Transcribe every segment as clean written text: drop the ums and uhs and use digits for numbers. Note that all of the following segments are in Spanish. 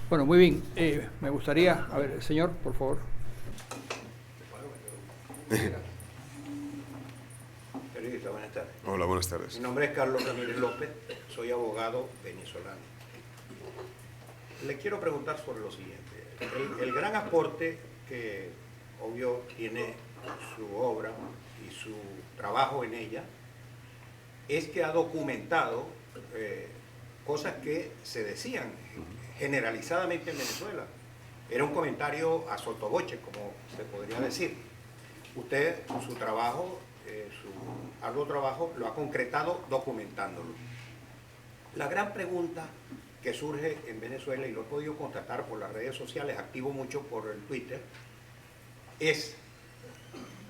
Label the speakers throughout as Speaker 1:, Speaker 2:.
Speaker 1: Bueno, muy bien. Me gustaría, a ver, señor, por favor.
Speaker 2: Periodista, buenas tardes.
Speaker 3: Hola, buenas tardes.
Speaker 2: Mi nombre es Carlos Ramírez López, soy abogado venezolano. Le quiero preguntar sobre lo siguiente. El gran aporte que, obvio, tiene su obra y su trabajo en ella es que ha documentado cosas que se decían generalizadamente en Venezuela. Era un comentario a sottovoce, como se podría decir. Usted, su trabajo, su arduo trabajo, lo ha concretado documentándolo. La gran pregunta que surge en Venezuela, y lo he podido constatar por las redes sociales, activo mucho por el Twitter, es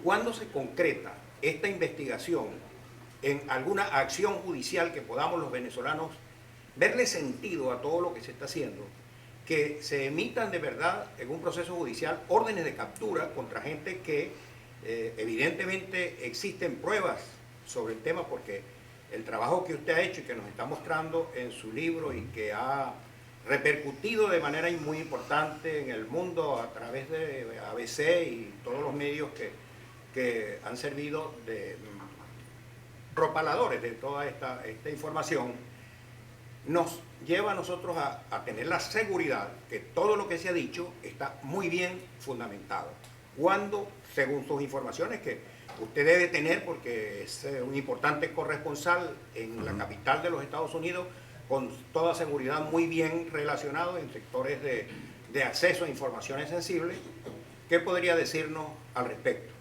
Speaker 2: ¿cuándo se concreta esta investigación en alguna acción judicial que podamos los venezolanos verle sentido a todo lo que se está haciendo, que se emitan de verdad en un proceso judicial órdenes de captura contra gente que evidentemente existen pruebas sobre el tema, porque el trabajo que usted ha hecho y que nos está mostrando en su libro y que ha repercutido de manera muy importante en el mundo a través de ABC y todos los medios que han servido de propaladores de toda esta información, nos lleva a nosotros a tener la seguridad que todo lo que se ha dicho está muy bien fundamentado. Cuando, según sus informaciones, que usted debe tener porque es un importante corresponsal en la capital de los Estados Unidos, con toda seguridad muy bien relacionado en sectores de acceso a informaciones sensibles, ¿qué podría decirnos al respecto?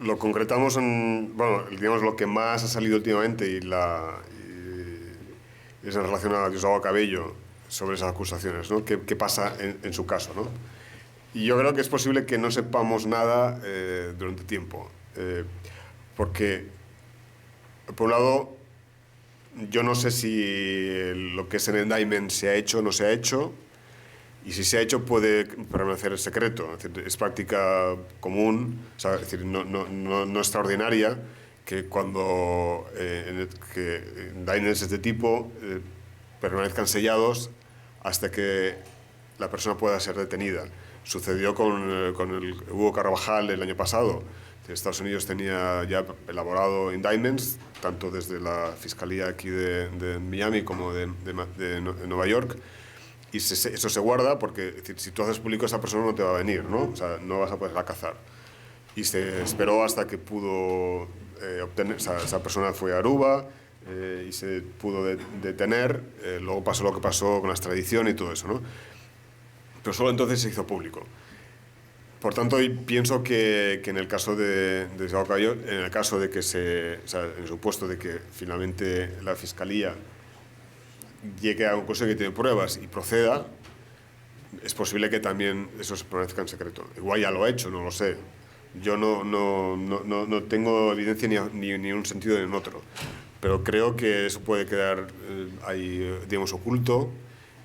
Speaker 3: Lo concretamos en, bueno, digamos, lo que más ha salido últimamente y es en relación a Diosdado Cabello sobre esas acusaciones, ¿no? ¿Qué pasa en su caso, ¿no? Y yo creo que es posible que no sepamos nada durante tiempo, porque, por un lado, yo no sé si lo que es el indictment se ha hecho o no se ha hecho, y si se ha hecho puede permanecer en secreto. Es decir, es práctica común, o sea, es decir, no extraordinaria, que cuando que indictments de este tipo permanezcan sellados hasta que la persona pueda ser detenida. Sucedió con el Hugo Carvajal el año pasado. Estados Unidos tenía ya elaborado indictments, tanto desde la Fiscalía aquí de Miami como de Nueva York, y eso se guarda porque, es decir, si tú haces público, esa persona no te va a venir, ¿no? O sea, no vas a poderla cazar. Y se esperó hasta que pudo obtener, o sea, esa persona fue a Aruba y se pudo detener, luego pasó lo que pasó con la extradición y todo eso, ¿no? Pero solo entonces se hizo público. Por tanto, pienso que en el caso de Diosdado Cabello, en el caso de que o sea, en el supuesto de que finalmente la Fiscalía llegue a un conclusión que tiene pruebas y proceda, es posible que también eso se permanezca en secreto. Igual ya lo ha hecho, no lo sé. Yo no tengo evidencia ni en un sentido ni en otro. Pero creo que eso puede quedar ahí, digamos, oculto,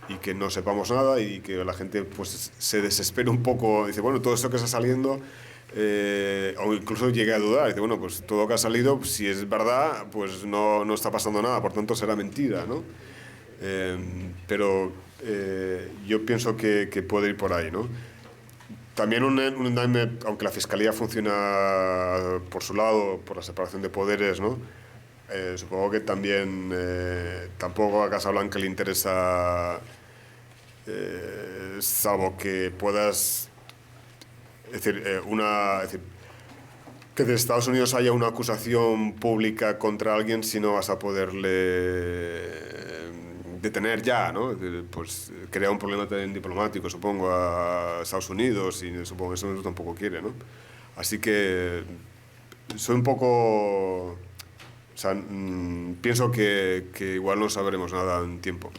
Speaker 3: y que no sepamos nada y que la gente pues se desespere un poco, dice, bueno, todo esto que está saliendo, o incluso llegue a dudar, dice, bueno, pues todo lo que ha salido, si es verdad, pues no está pasando nada, por tanto será mentira, ¿no? Pero yo pienso que puede ir por ahí, ¿no? También un indictment, aunque la Fiscalía funciona por su lado, por la separación de poderes, ¿no? Supongo que también tampoco a Casablanca le interesa, salvo que puedas, es decir, que de Estados Unidos haya una acusación pública contra alguien, si no vas a poderle detener ya, ¿no? Pues crea un problema también diplomático, supongo, a Estados Unidos, y supongo que eso tampoco quiere, ¿no? Así que soy un poco... O sea, pienso que igual no sabremos nada en tiempo.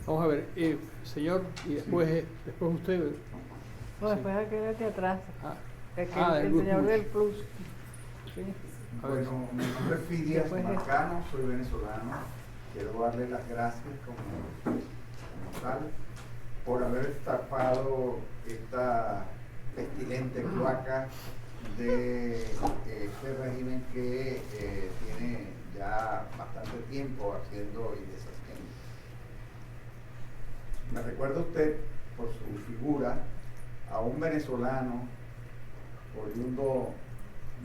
Speaker 1: Vamos a ver, señor, y después usted.
Speaker 4: No, después aquel de atrás. El
Speaker 1: del
Speaker 4: señor
Speaker 1: Plus.
Speaker 4: del Plus.
Speaker 1: Sí.
Speaker 5: Bueno, mi nombre es Fidias Marcano, soy venezolano. Quiero darle las gracias como tal por haber destapado esta pestilente cloaca de este régimen que tiene ya bastante tiempo haciendo y deshaciendo. me recuerda usted, por su figura, a un venezolano oriundo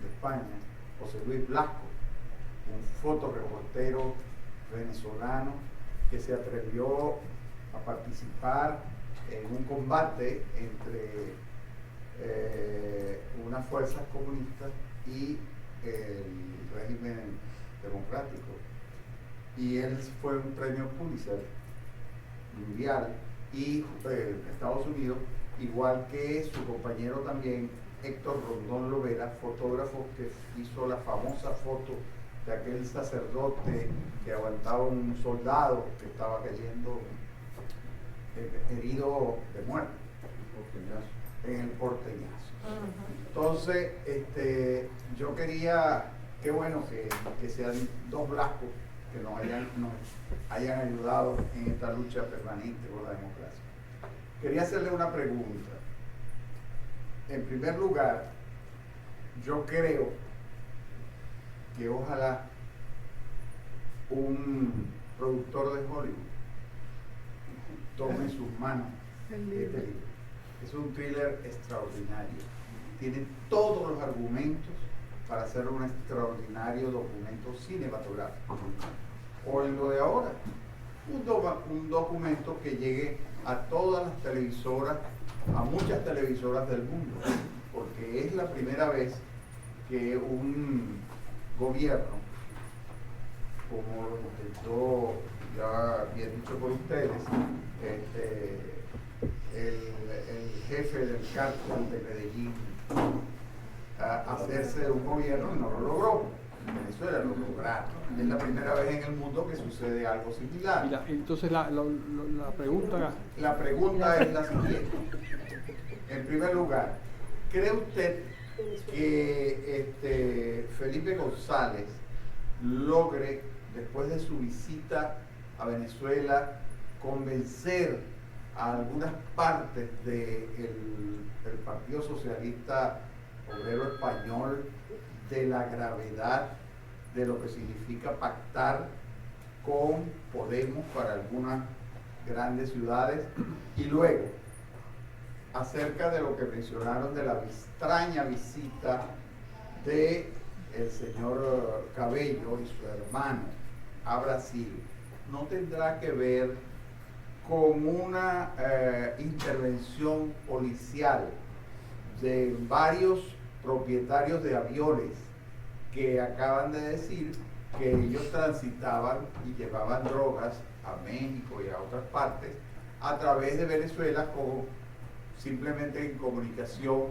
Speaker 5: de España, José Luis Blasco, un fotoreportero venezolano que se atrevió a participar en un combate entre unas fuerzas comunistas y el régimen democrático. Y él fue un premio Pulitzer mundial y Estados Unidos, igual que su compañero también, Héctor Rondón Lovera, fotógrafo que hizo la famosa foto de aquel sacerdote que aguantaba un soldado que estaba cayendo herido de muerte en el Porteñazo. Entonces, yo quería, qué bueno que sean dos Blascos que nos hayan ayudado en esta lucha permanente por la democracia. Quería hacerle una pregunta. En primer lugar, yo creo que ojalá un productor de Hollywood tome en sus manos este libro. Es un thriller extraordinario. Tiene todos los argumentos para hacer un extraordinario documento cinematográfico. O en lo de ahora, un documento que llegue a todas las televisoras, a muchas televisoras del mundo, porque es la primera vez que un gobierno, como lo intentó, ya bien dicho por ustedes, el jefe del cártel de Medellín, hacerse de un gobierno y no lo logró. En Venezuela lo lograron. Es la primera vez en el mundo que sucede algo similar.
Speaker 1: Mira, entonces la pregunta...
Speaker 5: La pregunta es la siguiente. En primer lugar, ¿cree usted que Felipe González logre, después de su visita a Venezuela, convencer a algunas partes del Partido Socialista Obrero Español de la gravedad de lo que significa pactar con Podemos para algunas grandes ciudades? Y luego, acerca de lo que mencionaron de la extraña visita de el señor Cabello y su hermano a Brasil, ¿no tendrá que ver con una intervención policial de varios propietarios de aviones que acaban de decir que ellos transitaban y llevaban drogas a México y a otras partes a través de Venezuela, simplemente en comunicación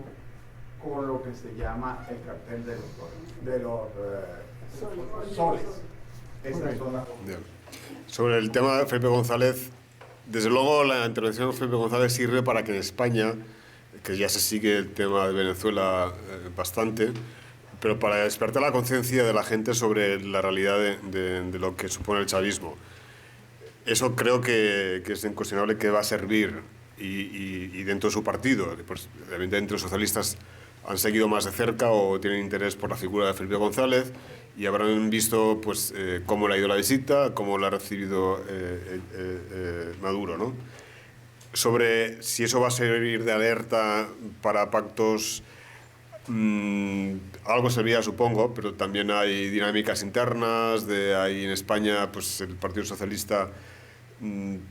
Speaker 5: con lo que se llama el cartel de los soles? Esas son las cosas.
Speaker 3: Bien. Sobre el tema de Felipe González, desde luego la intervención de Felipe González sirve para que en España, que ya se sigue el tema de Venezuela bastante, pero para despertar la conciencia de la gente sobre la realidad de lo que supone el chavismo. Eso creo que es incuestionable que va a servir, y dentro de su partido, pues, evidentemente los socialistas han seguido más de cerca o tienen interés por la figura de Felipe González y habrán visto pues, cómo le ha ido la visita, cómo la ha recibido Maduro, ¿no? Sobre si eso va a servir de alerta para pactos, algo servía, supongo, pero también hay dinámicas internas, hay en España pues, el Partido Socialista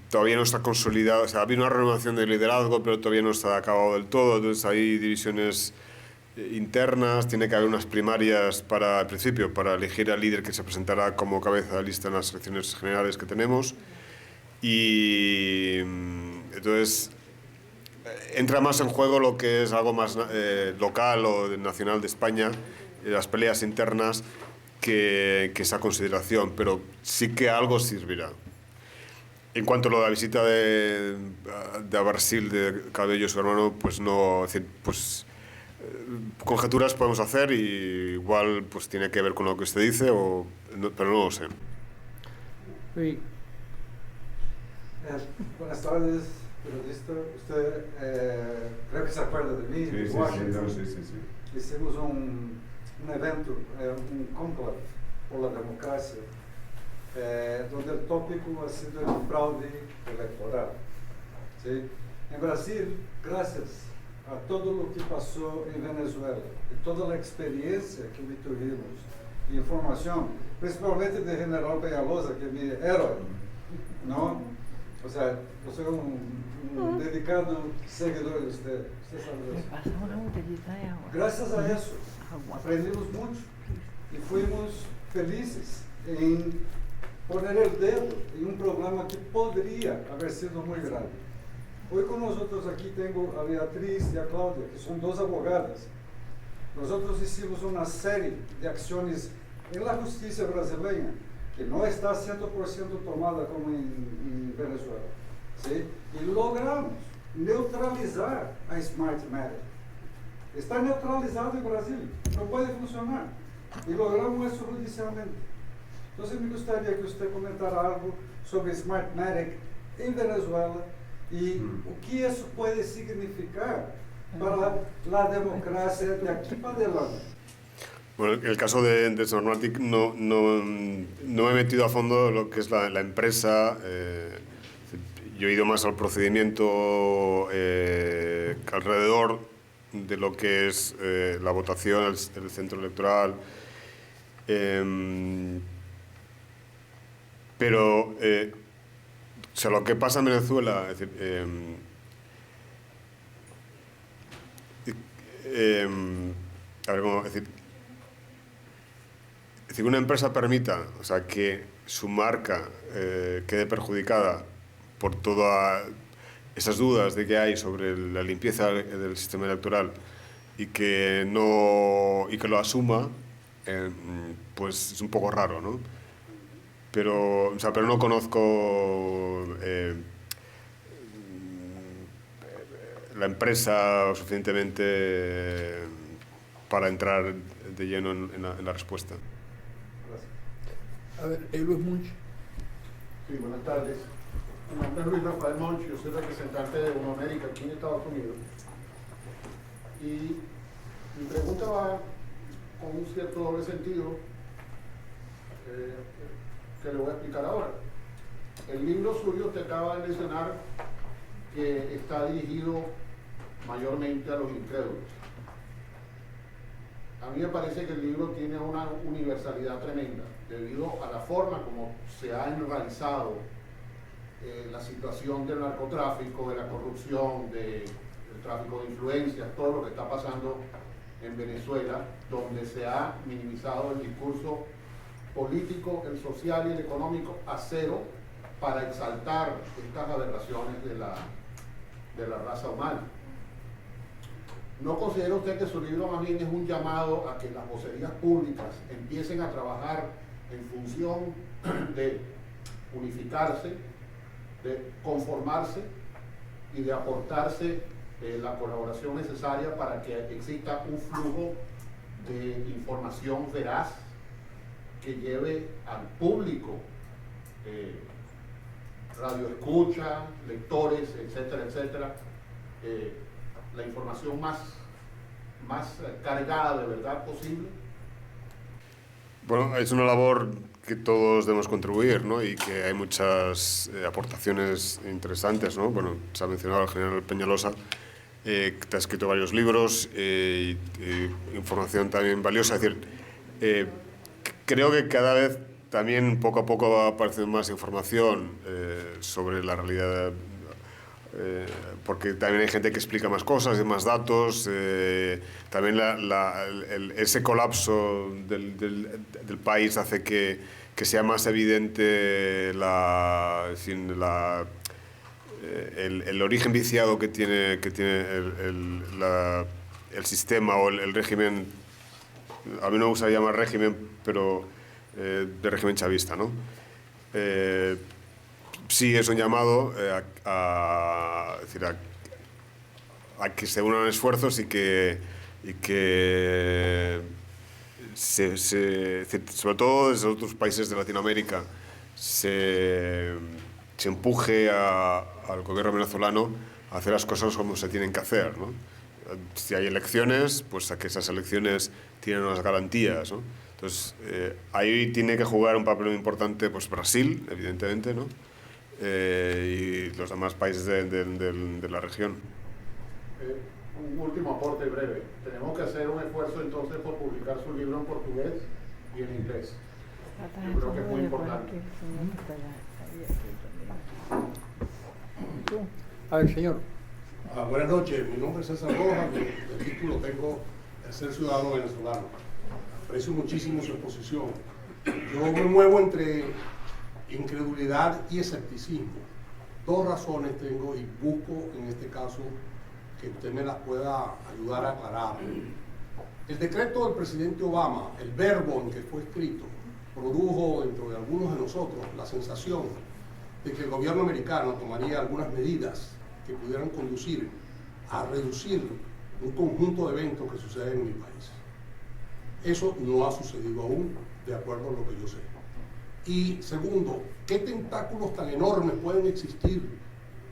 Speaker 3: todavía no está consolidado, o sea, ha habido una renovación de liderazgo, pero todavía no está acabado del todo, entonces hay divisiones internas, tiene que haber unas primarias al principio, para elegir al líder que se presentará como cabeza de lista en las elecciones generales que tenemos, y entonces entra más en juego lo que es algo más local o nacional de España, las peleas internas, que esa consideración, pero sí que algo servirá. En cuanto a lo de la visita a Brasil de Cabello y su hermano, pues no, pues conjeturas podemos hacer y igual pues tiene que ver con lo que usted dice, pero no lo sé.
Speaker 1: Sí.
Speaker 6: Buenas tardes, periodista. Usted creo que se acuerda de mí, de Washington.
Speaker 3: Sí.
Speaker 6: Hicimos un evento, un conclave por la democracia, donde el tópico ha sido el fraude electoral. ¿sí? En Brasil, gracias a todo lo que pasó en Venezuela y toda la experiencia que tuvimos, información, principalmente de General Peñalosa, que es mi héroe, ¿no? O sea, yo soy un dedicado seguidor de usted sabe de
Speaker 4: Me
Speaker 6: eso.
Speaker 4: pasa una botellita de agua.
Speaker 6: Gracias a eso, aprendimos mucho y fuimos felices en poner el dedo en un problema que podría haber sido muy grave. Hoy con nosotros aquí tengo a Beatriz y a Claudia, que son dos abogadas. Nosotros hicimos una serie de acciones en la justicia brasileña que no está 100% tomada como en Venezuela, ¿sí? Y logramos neutralizar a Smart Matter. Está neutralizado en Brasil, no puede funcionar. Y logramos eso judicialmente. Entonces me gustaría que usted comentara algo sobre Smartmatic en Venezuela y o que eso puede significar para la democracia de aquí para adelante.
Speaker 3: Bueno, en el caso de Smartmatic no me he metido a fondo lo que es la empresa. Yo he ido más al procedimiento alrededor de lo que es la votación, el centro electoral. Pero o sea, lo que pasa en Venezuela, es decir, a ver, ¿cómo decir? Es decir, una empresa permita, o sea, que su marca quede perjudicada por todas esas dudas de que hay sobre la limpieza del sistema electoral y que lo asuma, pues es un poco raro, ¿no? Pero no conozco la empresa suficientemente para entrar de lleno en la respuesta.
Speaker 1: A ver, Luis Munch.
Speaker 7: Sí, buenas tardes. Mi nombre es Luis Rafael Monch, yo soy representante de Unamérica aquí en Estados Unidos. Y mi pregunta va con un cierto doble sentido que le voy a explicar ahora. El libro suyo te acaba de mencionar que está dirigido mayormente a los incrédulos. A mí me parece que el libro tiene una universalidad tremenda debido a la forma como se ha enraizado la situación del narcotráfico, de la corrupción, del tráfico de influencias, todo lo que está pasando en Venezuela, donde se ha minimizado el discurso político, el social y el económico a cero para exaltar estas aberraciones de la raza humana. ¿No considera usted que su libro más bien es un llamado a que las vocerías públicas empiecen a trabajar en función de unificarse, de conformarse y de aportarse la colaboración necesaria para que exista un flujo de información veraz que lleve al público, radioescucha, lectores, etcétera, etcétera, la información más cargada de verdad posible?
Speaker 3: Bueno, es una labor que todos debemos contribuir, ¿no? Y que hay muchas aportaciones interesantes, ¿no? Bueno, se ha mencionado al general Peñalosa, que ha escrito varios libros, información también valiosa. Es decir, creo que cada vez también poco a poco va apareciendo más información sobre la realidad, porque también hay gente que explica más cosas y más datos. También ese colapso del país hace que sea más evidente el origen viciado que tiene el sistema o el régimen. A mí no me gusta llamar régimen, pero de régimen chavista, ¿no? Sí es un llamado a que se unan esfuerzos y que sobre todo desde otros países de Latinoamérica se empuje al gobierno venezolano a hacer las cosas como se tienen que hacer, ¿no? Si hay elecciones, pues a que esas elecciones tienen unas garantías, ¿no? Entonces, ahí tiene que jugar un papel muy importante, pues Brasil, evidentemente, ¿no? y los demás países de la región.
Speaker 7: Un último aporte breve. Tenemos que hacer un esfuerzo entonces por publicar su libro en portugués y en inglés. Yo creo que es muy importante.
Speaker 1: A ver, señor.
Speaker 8: Buenas noches, mi nombre es César Rojas, de título tengo el ser ciudadano venezolano. Aprecio muchísimo su exposición. Yo me muevo entre incredulidad y escepticismo. Dos razones tengo y busco en este caso que usted me las pueda ayudar a aclarar. El decreto del presidente Obama, el verbo en que fue escrito, produjo dentro de algunos de nosotros la sensación de que el gobierno americano tomaría algunas medidas que pudieran conducir a reducir un conjunto de eventos que suceden en mi país. Eso no ha sucedido aún, de acuerdo a lo que yo sé. Y segundo, ¿qué tentáculos tan enormes pueden existir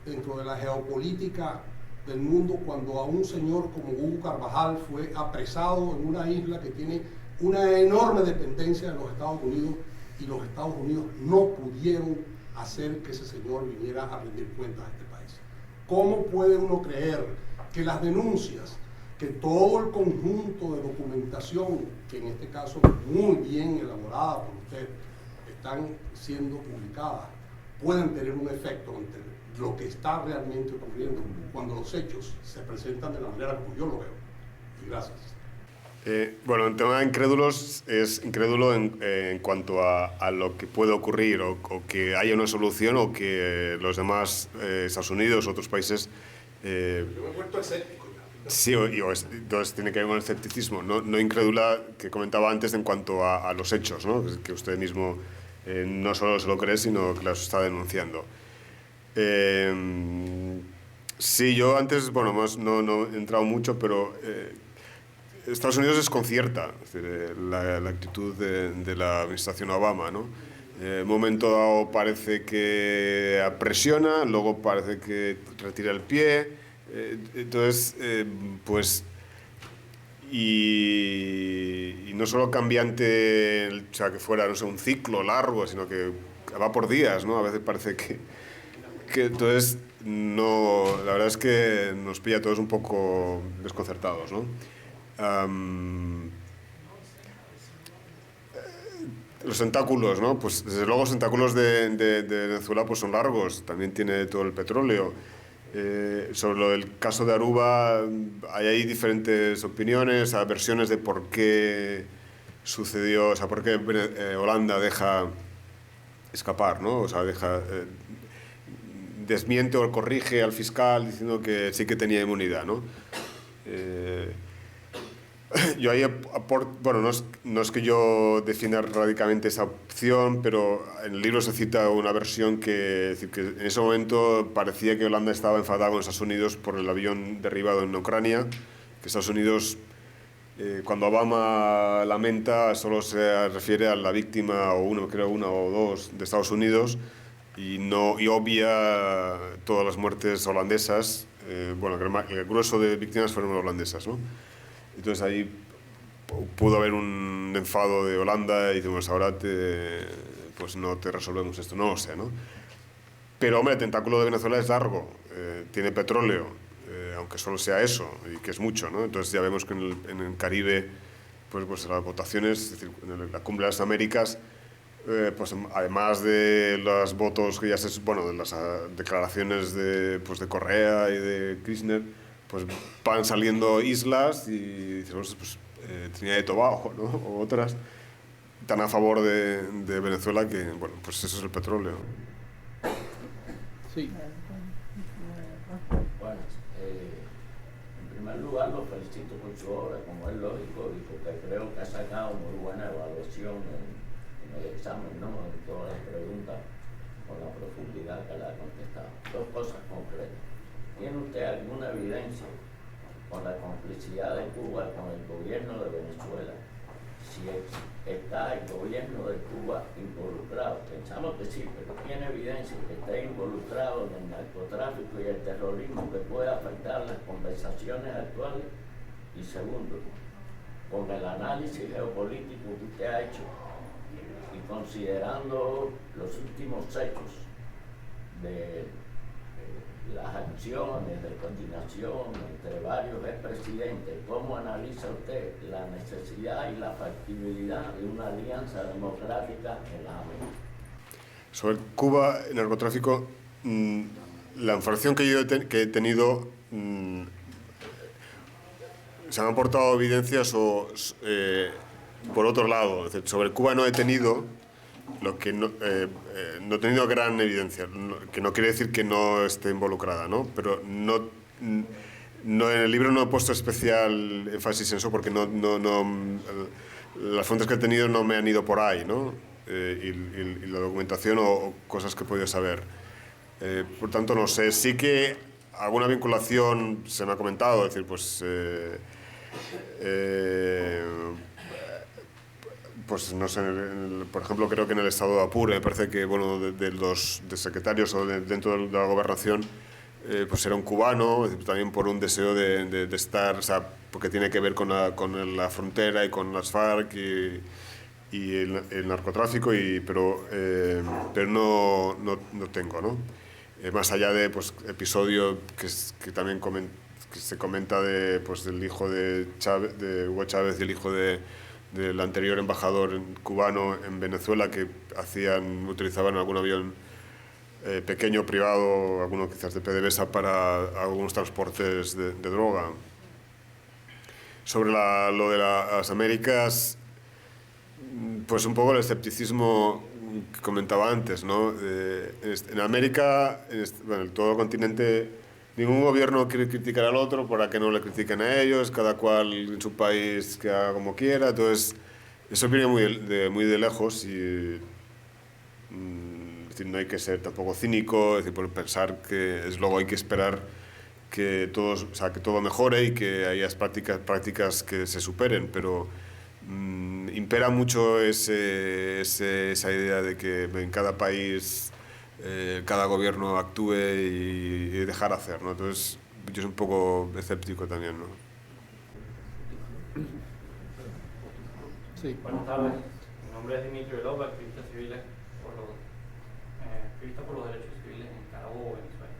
Speaker 8: dentro de la geopolítica del mundo cuando a un señor como Hugo Carvajal fue apresado en una isla que tiene una enorme dependencia de los Estados Unidos y los Estados Unidos no pudieron hacer que ese señor viniera a rendir cuentas a este país? ¿Cómo puede uno creer que las denuncias, que todo el conjunto de documentación, que en este caso muy bien elaborada por usted, están siendo publicadas, pueden tener un efecto entre lo que está realmente ocurriendo cuando los hechos se presentan de la manera como yo lo veo? Y gracias.
Speaker 3: Bueno, en tema de incrédulos, es incrédulo en cuanto a lo que puede ocurrir o que haya una solución o que los demás, Estados Unidos, otros países...
Speaker 8: Yo me he vuelto escéptico ya.
Speaker 3: Sí, entonces tiene que ver con el escepticismo, no incrédula que comentaba antes en cuanto a los hechos, ¿no? Que usted mismo no solo se lo cree, sino que los está denunciando. Sí, yo antes, bueno, más no he entrado mucho, pero... Estados Unidos desconcierta, es decir, la actitud de la administración Obama, ¿no? En un momento dado parece que presiona, luego parece que retira el pie, entonces, pues, y no solo cambiante, o sea, que fuera, no sé, un ciclo largo, sino que va por días, ¿no? A veces parece que entonces, no, la verdad es que nos pilla a todos un poco desconcertados, ¿no? Los tentáculos, ¿no? Pues desde luego los tentáculos de Venezuela pues son largos, también tiene todo el petróleo. Sobre lo del caso de Aruba hay diferentes opiniones, versiones de por qué sucedió, o sea, por qué Holanda deja escapar, ¿no? O sea, desmiente o corrige al fiscal diciendo que sí que tenía inmunidad, ¿no? Yo ahí bueno, no es que yo defienda radicalmente esa opción, pero en el libro se cita una versión que en ese momento parecía que Holanda estaba enfadada con Estados Unidos por el avión derribado en Ucrania, que Estados Unidos, cuando Obama lamenta, solo se refiere a la víctima, o una o dos de Estados Unidos, y obvia todas las muertes holandesas. Bueno, el grueso de víctimas fueron holandesas, ¿no? Entonces ahí pudo haber un enfado de Holanda y decimos, ahora pues no te resolvemos esto, no lo sé, ¿no? Pero hombre, el tentáculo de Venezuela es largo, tiene petróleo, aunque solo sea eso, y que es mucho, ¿no? Entonces ya vemos que en el Caribe, pues las votaciones, es decir, en la Cumbre de las Américas, pues además de los votos que ya bueno, de las declaraciones de Correa y de Kirchner, pues van saliendo islas y decimos, pues Trinidad y Tobago, ¿no? O otras tan a favor de Venezuela que, bueno, pues eso es el petróleo.
Speaker 1: Sí.
Speaker 9: Bueno, en primer lugar lo felicito por su obra, como es lógico, y porque creo que ha sacado muy buena evaluación en el examen, ¿no? En todas las preguntas, con la profundidad que la ha contestado. Dos cosas concretas. ¿Tiene usted alguna evidencia con la complicidad de Cuba con el gobierno de Venezuela? Si está el gobierno de Cuba involucrado, pensamos que sí, pero tiene evidencia que está involucrado en el narcotráfico y el terrorismo que puede afectar las conversaciones actuales. Y segundo, con el análisis geopolítico que usted ha hecho y considerando los últimos hechos de las acciones de coordinación entre varios expresidentes, ¿cómo analiza usted la necesidad y la factibilidad de una alianza democrática en las Américas?
Speaker 3: Sobre Cuba, el narcotráfico, la información que yo he tenido, se han aportado evidencias por otro lado. Es decir, sobre Cuba no he tenido, no he tenido gran evidencia, que no quiere decir que no esté involucrada, ¿no? Pero en el libro no he puesto especial énfasis en eso porque las fuentes que he tenido no me han ido por ahí, ¿no? Y la documentación o cosas que he podido saber. Por tanto, no sé, sí que alguna vinculación se me ha comentado, es decir, pues no sé, por ejemplo, creo que en el estado de Apure, me parece que, bueno, de los secretarios o dentro de la gobernación, pues era un cubano, también por un deseo de estar, o sea, porque tiene que ver con la frontera y con las FARC y el narcotráfico, pero no tengo, ¿no? Más allá de pues, episodio que también que se comenta del hijo de Hugo Chávez y el hijo del anterior embajador cubano en Venezuela, que utilizaban algún avión pequeño, privado, alguno quizás de PDVSA, para algunos transportes de droga. Sobre lo de las Américas, pues un poco el escepticismo que comentaba antes, ¿no? En América, en todo el continente, ningún gobierno quiere criticar al otro para que no le critiquen a ellos, cada cual en su país que haga como quiera, entonces eso viene muy de lejos y es decir, no hay que ser tampoco cínico, es decir, por pensar que luego hay que esperar que todo mejore y que haya prácticas que se superen, pero impera mucho esa idea de que en cada país cada gobierno actúe y dejar hacer, ¿no? Entonces yo soy un poco escéptico también, ¿no?
Speaker 1: Sí.
Speaker 10: Buenas tardes, mi nombre es Dimitri López, activista por los derechos civiles en Carabobo, Venezuela.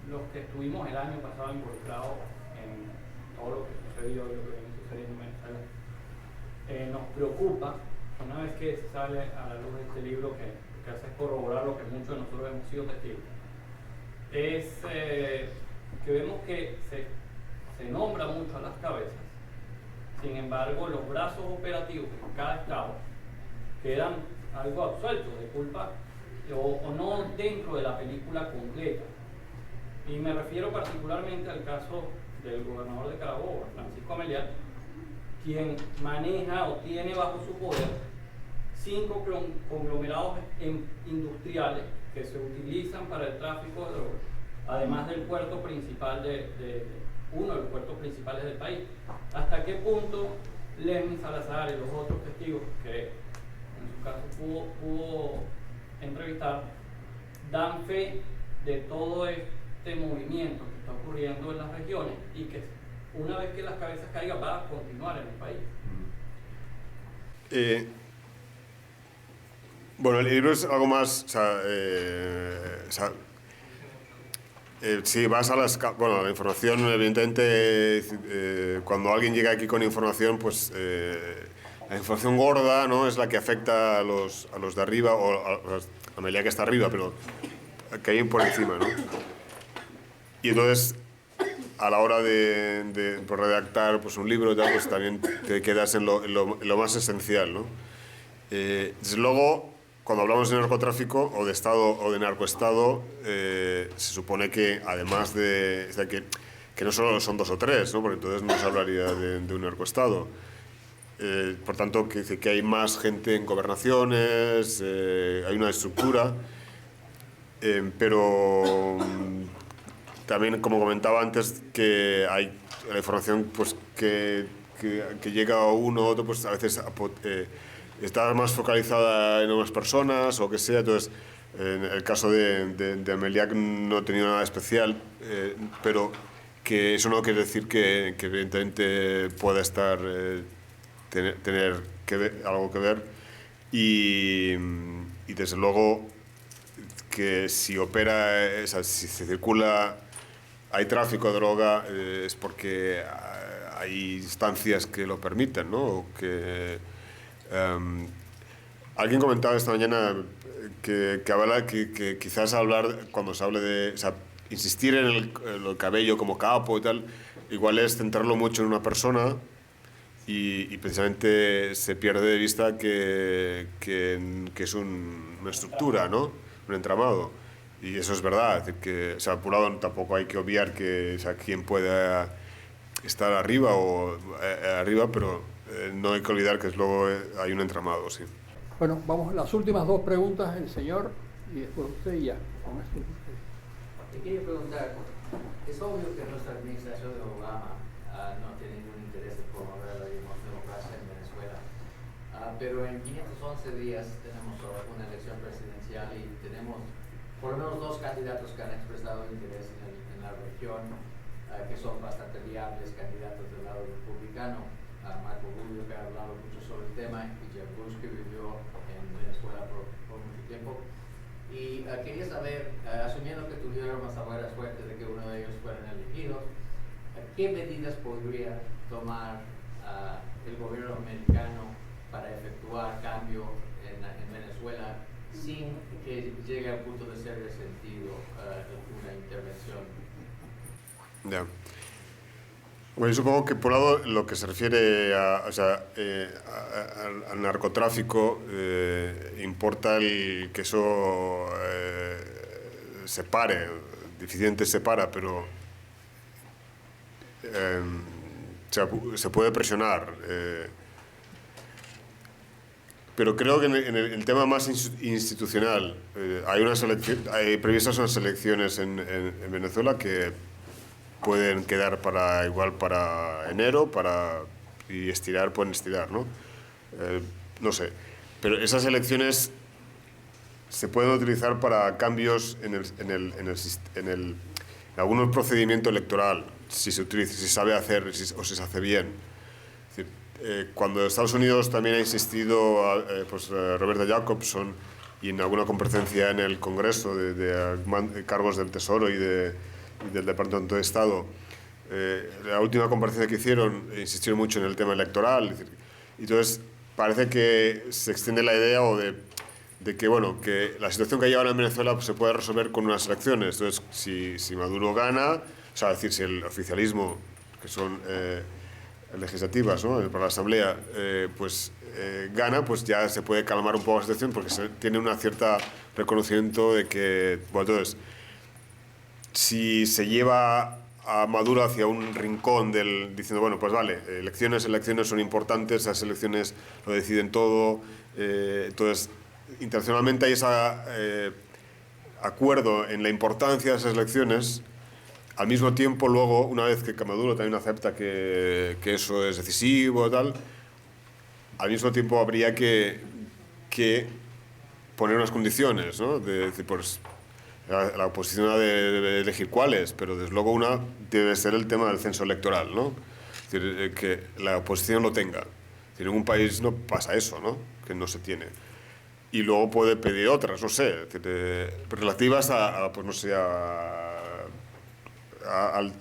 Speaker 10: Los que estuvimos el año pasado involucrados en todo lo que sucedió y lo que viene sucediendo en Venezuela, nos preocupa, una vez que sale a la luz de este libro, que hace es corroborar lo que muchos de nosotros hemos sido testigos, es que vemos que se nombra mucho a las cabezas, sin embargo los brazos operativos en cada estado quedan algo absueltos de culpa o no dentro de la película completa. Y me refiero particularmente al caso del gobernador de Carabobo, Francisco Ameliat, quien maneja o tiene bajo su poder 5 conglomerados industriales que se utilizan para el tráfico de drogas, además del puerto principal uno de los puertos principales del país. ¿Hasta qué punto Lesmin Salazar y los otros testigos que en su caso pudo entrevistar dan fe de todo este movimiento que está ocurriendo en las regiones y que una vez que las cabezas caigan va a continuar en el país?
Speaker 3: Bueno, el libro es algo más, si vas a la información, evidentemente, cuando alguien llega aquí con información, pues la información gorda, ¿no?, es la que afecta a los de arriba, o a Amelia, que está arriba, pero que hay por encima, ¿no? Y entonces, a la hora de redactar pues, un libro, pues también te quedas en lo más esencial, ¿no? Desde luego, cuando hablamos de narcotráfico o de Estado o de narcoestado, se supone que además que no solo son 2 o 3, ¿no?, porque entonces no se hablaría de un narcoestado. Por tanto, que hay más gente en gobernaciones, hay una estructura, pero también, como comentaba antes, que hay la información pues, que llega a uno u otro, pues a veces está más focalizada en unas personas o que sea. Entonces, en el caso de Ameliak no he tenido nada especial, pero que eso no quiere decir que evidentemente pueda estar tener algo que ver y desde luego que si opera, o sea, si se circula, hay tráfico de droga, es porque hay instancias que lo permiten, ¿no? O que, alguien comentaba esta mañana que quizás cuando se hable de, o sea, insistir en el cabello como capo y tal, igual es centrarlo mucho en una persona y precisamente se pierde de vista que es una estructura, ¿no? Un entramado. Y eso es verdad, es decir, que, o sea, por un lado tampoco hay que obviar que, o sea, quién pueda estar arriba pero no hay que olvidar que luego hay un entramado, sí.
Speaker 1: Bueno, vamos, las últimas dos preguntas, el señor y después usted y ya. Con esto.
Speaker 11: Te quería preguntar, es obvio que nuestra administración de Obama no tiene ningún interés en promover la democracia en Venezuela, pero en 511 días tenemos una elección presidencial y tenemos por lo menos dos candidatos que han expresado interés en la región, que son bastante viables candidatos del lado republicano. Marco Rubio, que ha hablado mucho sobre el tema, y Jeb Bush, que vivió en Venezuela por mucho tiempo. Y quería saber, asumiendo que tuviéramos la buena suerte de que uno de ellos fueran elegidos, ¿qué medidas podría tomar el gobierno americano para efectuar cambio en Venezuela sin que llegue al punto de ser resentido una intervención?
Speaker 3: Ya. Bueno, yo supongo que por un lado lo que se refiere al narcotráfico, importa que eso se pare, difícilmente se para, pero se puede presionar. Pero creo que en el tema más institucional, hay previstas unas elecciones en Venezuela que pueden quedar para enero, y pueden estirar, ¿no? No sé. Pero esas elecciones se pueden utilizar para cambios en algún procedimiento electoral, si se sabe hacer o si se hace bien. Es decir, cuando Estados Unidos también ha insistido, Roberta Jacobson, y en alguna comparecencia en el Congreso de cargos del Tesoro y del Departamento de Estado, la última comparecencia que hicieron insistieron mucho en el tema electoral. Entonces parece que se extiende la idea de que, bueno, que la situación que hay ahora en Venezuela se puede resolver con unas elecciones. Entonces, si Maduro gana, o sea, es decir, si el oficialismo, que son legislativas, ¿no?, para la Asamblea, gana, pues ya se puede calmar un poco la situación, porque se tiene una cierta reconocimiento de que, bueno, entonces, si se lleva a Maduro hacia un rincón diciendo, bueno, pues vale, elecciones son importantes, esas elecciones lo deciden todo, entonces internacionalmente hay ese acuerdo en la importancia de esas elecciones. Al mismo tiempo, luego, una vez que Maduro también acepta que eso es decisivo y tal, al mismo tiempo habría que poner unas condiciones, ¿no? De decir, pues, la oposición ha de elegir cuáles, pero desde luego una debe ser el tema del censo electoral, ¿no? Es decir, que la oposición lo tenga. Es decir, en un país no pasa eso, ¿no? Que no se tiene. Y luego puede pedir otras, no sé, es decir, relativas al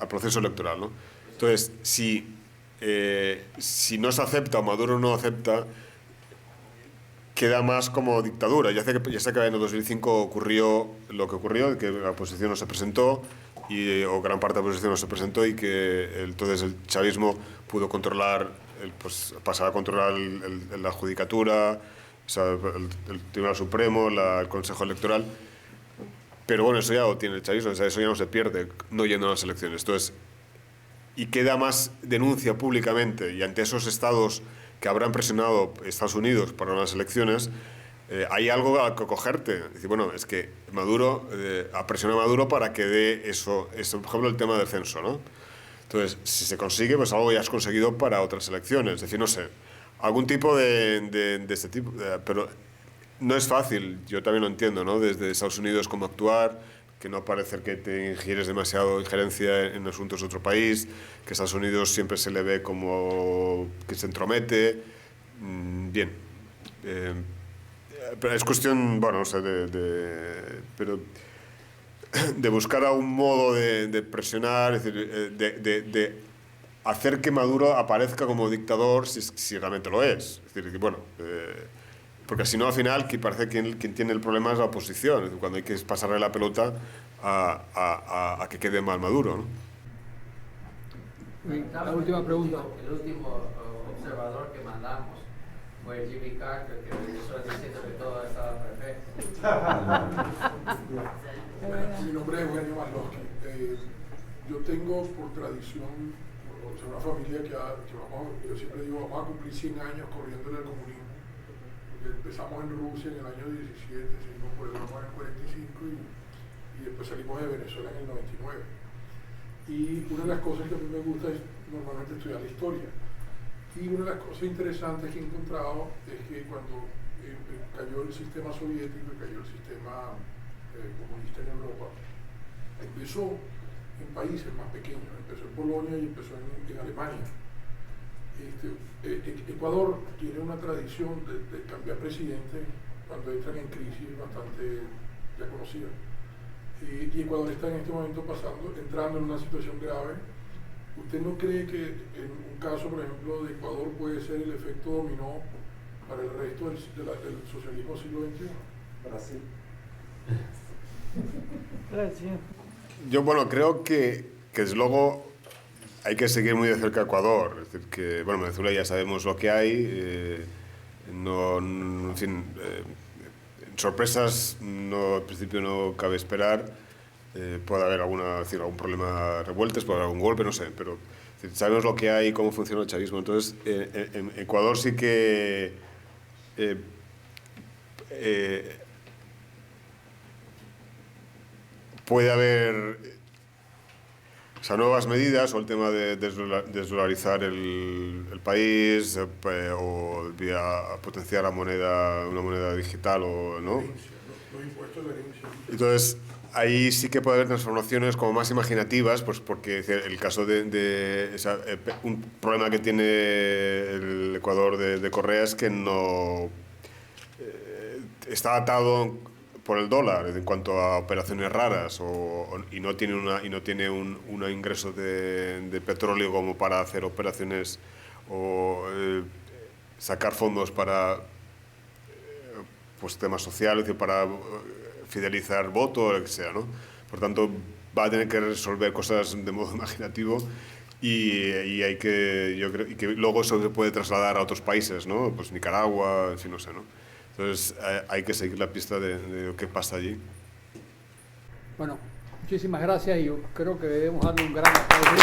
Speaker 3: proceso electoral, ¿no? Entonces, si no se acepta o Maduro no acepta, queda más como dictadura. Ya sé que en el 2005 ocurrió lo que ocurrió, que la oposición no se presentó, o gran parte de la oposición no se presentó, y que entonces el chavismo pudo controlar, pasar a controlar la judicatura, o sea, el Tribunal Supremo, el Consejo Electoral. Pero bueno, eso ya lo tiene el chavismo, o sea, eso ya no se pierde no yendo a las elecciones. Entonces, y queda más denuncia públicamente, y ante esos estados que habrán presionado Estados Unidos para unas elecciones, hay algo a que cogerte. Es decir, bueno, es que Maduro ha presionado a Maduro para que dé eso, por ejemplo, el tema del censo, ¿no? Entonces, si se consigue, pues algo ya has conseguido para otras elecciones. Es decir, no sé, algún tipo de este tipo, pero no es fácil, yo también lo entiendo, ¿no? Desde Estados Unidos cómo actuar, que no parecer que te ingieres demasiado injerencia en asuntos de otro país, que Estados Unidos siempre se le ve como que se entromete. Bien. Pero es cuestión, bueno, o sea, pero de buscar algún modo de presionar, es decir, de hacer que Maduro aparezca como dictador si realmente lo es. Es decir, que, bueno, porque si no, al final, que parece que quien tiene el problema es la oposición, es decir, cuando hay que pasarle la pelota a que quede mal Maduro, ¿no?
Speaker 1: La última pregunta.
Speaker 11: El último observador que mandamos fue Jimmy Carter, que regresó diciendo que todo estaba perfecto.
Speaker 8: Mi nombre es Eugenio Masloski. Yo tengo por tradición, o sea, una familia que yo siempre digo, vamos a cumplir 100 años corriendo en el comunismo. Porque empezamos en Rusia en el año 17, seguimos por Europa en el 45 y después salimos de Venezuela en el 99. Y una de las cosas que a mí me gusta es normalmente estudiar la historia. Y una de las cosas interesantes que he encontrado es que cuando cayó el sistema soviético y cayó el sistema comunista en Europa, empezó en países más pequeños, empezó en Polonia y empezó en Alemania. Ecuador tiene una tradición de cambiar presidente cuando entran en crisis bastante ya conocida. Y Ecuador está en este momento entrando en una situación grave. ¿Usted no cree que en un caso, por ejemplo, de Ecuador puede ser el efecto dominó para el resto del socialismo del siglo XXI?
Speaker 6: Brasil.
Speaker 3: Yo, bueno, creo que desde luego hay que seguir muy de cerca a Ecuador. Es decir, que, bueno, Venezuela ya sabemos lo que hay. En fin, sorpresas no, al principio no cabe esperar. Puede haber algún problema revueltas, puede haber algún golpe, no sé, pero sabemos lo que hay y cómo funciona el chavismo. Entonces, en Ecuador sí que puede haber nuevas medidas, o el tema de desdolarizar el país, o potenciar una moneda digital, o no.
Speaker 8: Los impuestos de herencia.
Speaker 3: Entonces, ahí sí que puede haber transformaciones como más imaginativas, pues porque el caso un problema que tiene el Ecuador de Correa es que no está atado por el dólar en cuanto a operaciones raras, y no tiene un ingreso de petróleo como para hacer operaciones o sacar fondos para pues temas sociales, para fidelizar voto o lo que sea, ¿no? Por tanto, va a tener que resolver cosas de modo imaginativo y hay que, yo creo, y que luego eso se puede trasladar a otros países, ¿no? Pues Nicaragua, en fin, no sé, ¿no? Entonces hay que seguir la pista de lo que pasa allí.
Speaker 1: Bueno, muchísimas gracias y yo creo que debemos darle un gran aplauso.